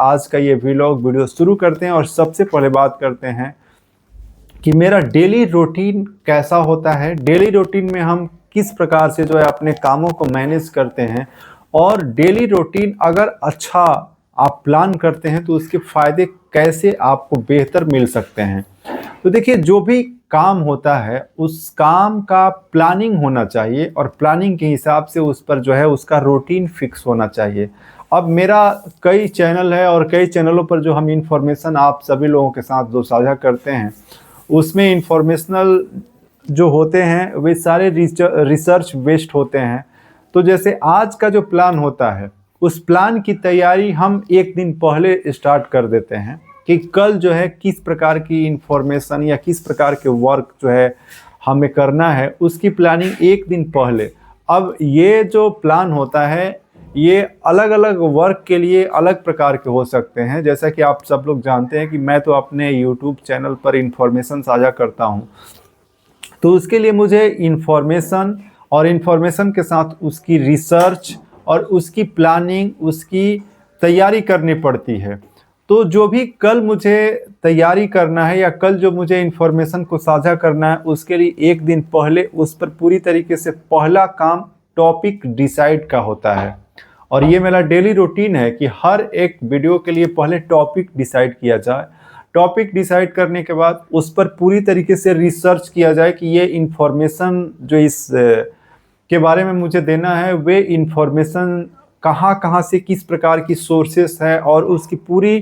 आज का ये वीडियो शुरू करते हैं और सबसे पहले बात करते हैं कि मेरा डेली रूटीन कैसा होता है। डेली रूटीन में हम किस प्रकार से जो है अपने कामों को मैनेज करते हैं, और डेली रूटीन अगर अच्छा आप प्लान करते हैं तो उसके फ़ायदे कैसे आपको बेहतर मिल सकते हैं। तो देखिए, जो भी काम होता है उस काम का प्लानिंग होना चाहिए, और प्लानिंग के हिसाब से उस पर जो है उसका रूटीन फिक्स होना चाहिए। अब मेरा कई चैनल है और कई चैनलों पर जो हम इंफॉर्मेशन आप सभी लोगों के साथ जो साझा करते हैं, उसमें इंफॉर्मेशनल जो होते हैं वे सारे रिसर्च बेस्ड होते हैं। तो जैसे आज का जो प्लान होता है, उस प्लान की तैयारी हम एक दिन पहले स्टार्ट कर देते हैं कि कल जो है किस प्रकार की इंफॉर्मेशन या किस प्रकार के वर्क जो है हमें करना है, उसकी प्लानिंग एक दिन पहले। अब ये जो प्लान होता है ये अलग अलग वर्क के लिए अलग प्रकार के हो सकते हैं। जैसा कि आप सब लोग जानते हैं कि मैं तो अपने यूट्यूब चैनल पर इंफॉर्मेशन साझा करता हूं, तो उसके लिए मुझे इंफॉर्मेशन और इंफॉर्मेशन के साथ उसकी रिसर्च और उसकी प्लानिंग, उसकी तैयारी करनी पड़ती है। तो जो भी कल मुझे तैयारी करना है या कल जो मुझे इंफॉर्मेशन को साझा करना है, उसके लिए एक दिन पहले उस पर पूरी तरीके से पहला काम टॉपिक डिसाइड का होता है। और ये मेरा डेली रूटीन है कि हर एक वीडियो के लिए पहले टॉपिक डिसाइड किया जाए। टॉपिक डिसाइड करने के बाद उस पर पूरी तरीके से रिसर्च किया जाए कि ये इंफॉर्मेशन जो इस के बारे में मुझे देना है, वे इंफॉर्मेशन कहाँ कहाँ से किस प्रकार की सोर्सेस है, और उसकी पूरी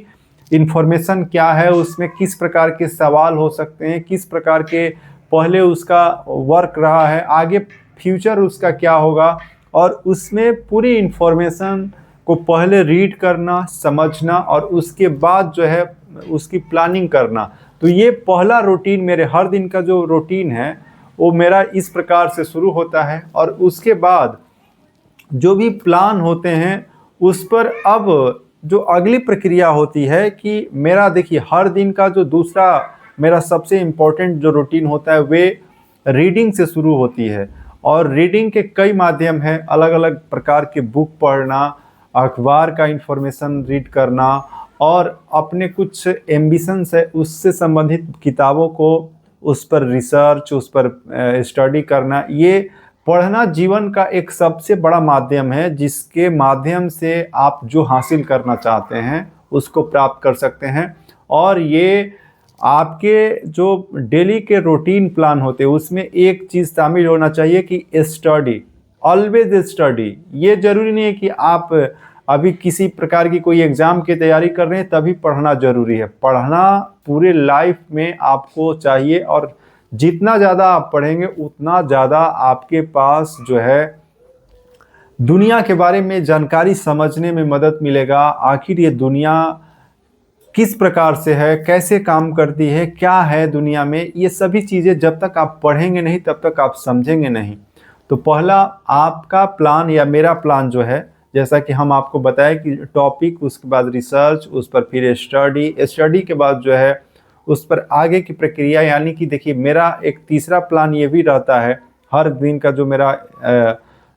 इंफॉर्मेशन क्या है, उसमें किस प्रकार के सवाल हो सकते हैं, किस प्रकार के पहले उसका वर्क रहा है, आगे फ्यूचर उसका क्या होगा, और उसमें पूरी इंफॉर्मेशन को पहले रीड करना, समझना, और उसके बाद जो है उसकी प्लानिंग करना। तो ये पहला रूटीन, मेरे हर दिन का जो रूटीन है वो मेरा इस प्रकार से शुरू होता है। और उसके बाद जो भी प्लान होते हैं उस पर अब जो अगली प्रक्रिया होती है कि मेरा, देखिए, हर दिन का जो दूसरा मेरा सबसे इम्पोर्टेंट जो रूटीन होता है वे रीडिंग से शुरू होती है। और रीडिंग के कई माध्यम हैं, अलग अलग प्रकार के बुक पढ़ना, अखबार का इंफॉर्मेशन रीड करना, और अपने कुछ एम्बिशंस है उससे संबंधित किताबों को उस पर रिसर्च, उस पर स्टडी करना। ये पढ़ना जीवन का एक सबसे बड़ा माध्यम है जिसके माध्यम से आप जो हासिल करना चाहते हैं उसको प्राप्त कर सकते हैं। और ये आपके जो डेली के रूटीन प्लान होते हैं उसमें एक चीज़ शामिल होना चाहिए कि स्टडी, ऑलवेज स्टडी। ये ज़रूरी नहीं है कि आप अभी किसी प्रकार की कोई एग्ज़ाम की तैयारी कर रहे हैं तभी पढ़ना ज़रूरी है। पढ़ना पूरे लाइफ में आपको चाहिए, और जितना ज़्यादा आप पढ़ेंगे उतना ज़्यादा आपके पास जो है दुनिया के बारे में जानकारी समझने में मदद मिलेगा। आखिर ये दुनिया किस प्रकार से है, कैसे काम करती है, क्या है दुनिया में, ये सभी चीज़ें जब तक आप पढ़ेंगे नहीं तब तक आप समझेंगे नहीं। तो पहला आपका प्लान या मेरा प्लान जो है, जैसा कि हम आपको बताएं कि टॉपिक, उसके बाद रिसर्च, उस पर फिर स्टडी, स्टडी के बाद जो है उस पर आगे की प्रक्रिया। यानी कि देखिए, मेरा एक तीसरा प्लान ये भी रहता है, हर दिन का जो मेरा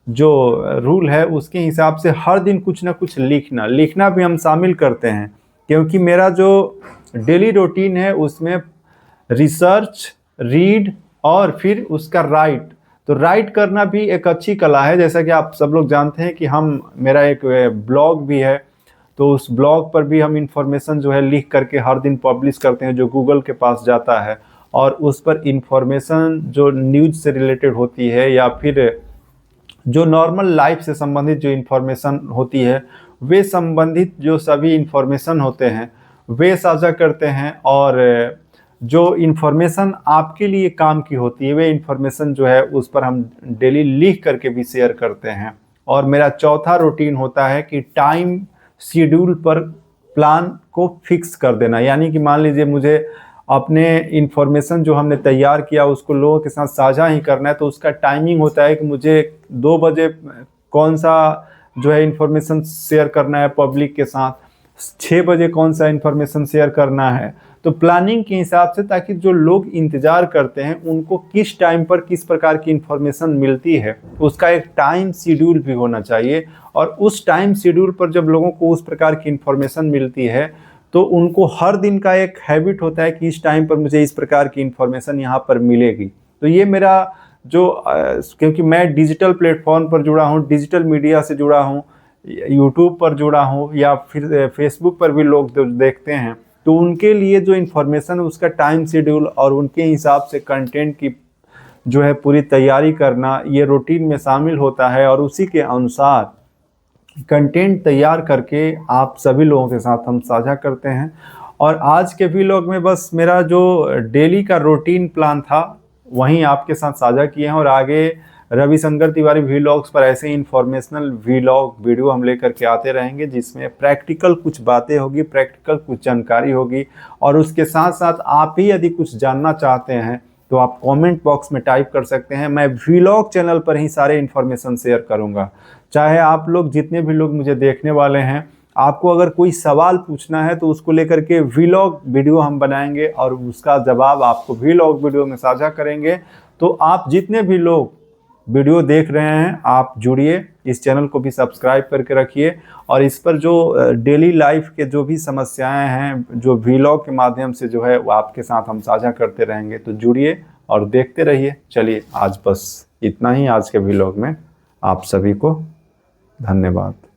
जो रूल है उसके हिसाब से हर दिन कुछ ना कुछ लिखना भी हम शामिल करते हैं, क्योंकि मेरा जो डेली रूटीन है उसमें रिसर्च, रीड और फिर उसका राइट। तो राइट करना भी एक अच्छी कला है। जैसा कि आप सब लोग जानते हैं कि मेरा एक ब्लॉग भी है, तो उस ब्लॉग पर भी हम इंफॉर्मेशन जो है लिख करके हर दिन पब्लिश करते हैं, जो गूगल के पास जाता है। और उस पर इंफॉर्मेशन जो न्यूज़ से रिलेटेड होती है या फिर जो नॉर्मल लाइफ से संबंधित जो इंफॉर्मेशन होती है, वे संबंधित जो सभी इंफॉर्मेशन होते हैं वे साझा करते हैं। और जो इंफॉर्मेशन आपके लिए काम की होती है वे इंफॉर्मेशन जो है उस पर हम डेली लिख करके भी शेयर करते हैं। और मेरा चौथा रूटीन होता है कि टाइम शेड्यूल पर प्लान को फिक्स कर देना। यानी कि मान लीजिए मुझे अपने इंफॉर्मेशन जो हमने तैयार किया उसको लोगों के साथ साझा ही करना है, तो उसका टाइमिंग होता है कि मुझे 2 बजे कौन सा जो है इंफॉर्मेशन शेयर करना है पब्लिक के साथ, 6 बजे कौन सा इन्फॉर्मेशन शेयर करना है। तो प्लानिंग के हिसाब से, ताकि जो लोग इंतज़ार करते हैं उनको किस टाइम पर किस प्रकार की इन्फॉर्मेशन मिलती है, उसका एक टाइम शेड्यूल भी होना चाहिए। और उस टाइम शेड्यूल पर जब लोगों को उस प्रकार की इन्फॉर्मेशन मिलती है तो उनको हर दिन का एक हैबिट होता है कि इस टाइम पर मुझे इस प्रकार की इन्फॉर्मेशन यहाँ पर मिलेगी। तो ये मेरा जो क्योंकि मैं डिजिटल प्लेटफॉर्म पर जुड़ा हूँ, डिजिटल मीडिया से जुड़ा हूँ, यूट्यूब पर जुड़ा हूँ या फिर फेसबुक पर भी लोग देखते हैं, तो उनके लिए जो इन्फॉर्मेशन है उसका टाइम शेड्यूल और उनके हिसाब से कंटेंट की जो है पूरी तैयारी करना, ये रूटीन में शामिल होता है। और उसी के अनुसार कंटेंट तैयार करके आप सभी लोगों के साथ हम साझा करते हैं। और आज के व्लॉग में बस मेरा जो डेली का रूटीन प्लान था वहीं आपके साथ साझा किए हैं। और आगे रविशंकर तिवारी व्लॉग्स पर ऐसे इंफॉर्मेशनल व्लॉग वीडियो हम लेकर के आते रहेंगे, जिसमें प्रैक्टिकल कुछ बातें होगी, प्रैक्टिकल कुछ जानकारी होगी। और उसके साथ साथ आप ही यदि कुछ जानना चाहते हैं तो आप कमेंट बॉक्स में टाइप कर सकते हैं। मैं व्लॉग चैनल पर ही सारे इन्फॉर्मेशन शेयर करूंगा। चाहे आप लोग जितने भी लोग मुझे देखने वाले हैं, आपको अगर कोई सवाल पूछना है तो उसको लेकर के व्लॉग वीडियो हम बनाएंगे और उसका जवाब आपको व्लॉग वीडियो में साझा करेंगे। तो आप जितने भी लोग वीडियो देख रहे हैं आप जुड़िए, इस चैनल को भी सब्सक्राइब करके रखिए। और इस पर जो डेली लाइफ के जो भी समस्याएं हैं, जो व्लॉग के माध्यम से जो है वो आपके साथ हम साझा करते रहेंगे। तो जुड़िए और देखते रहिए। चलिए आज बस इतना ही आज के व्लॉग में। आप सभी को धन्यवाद।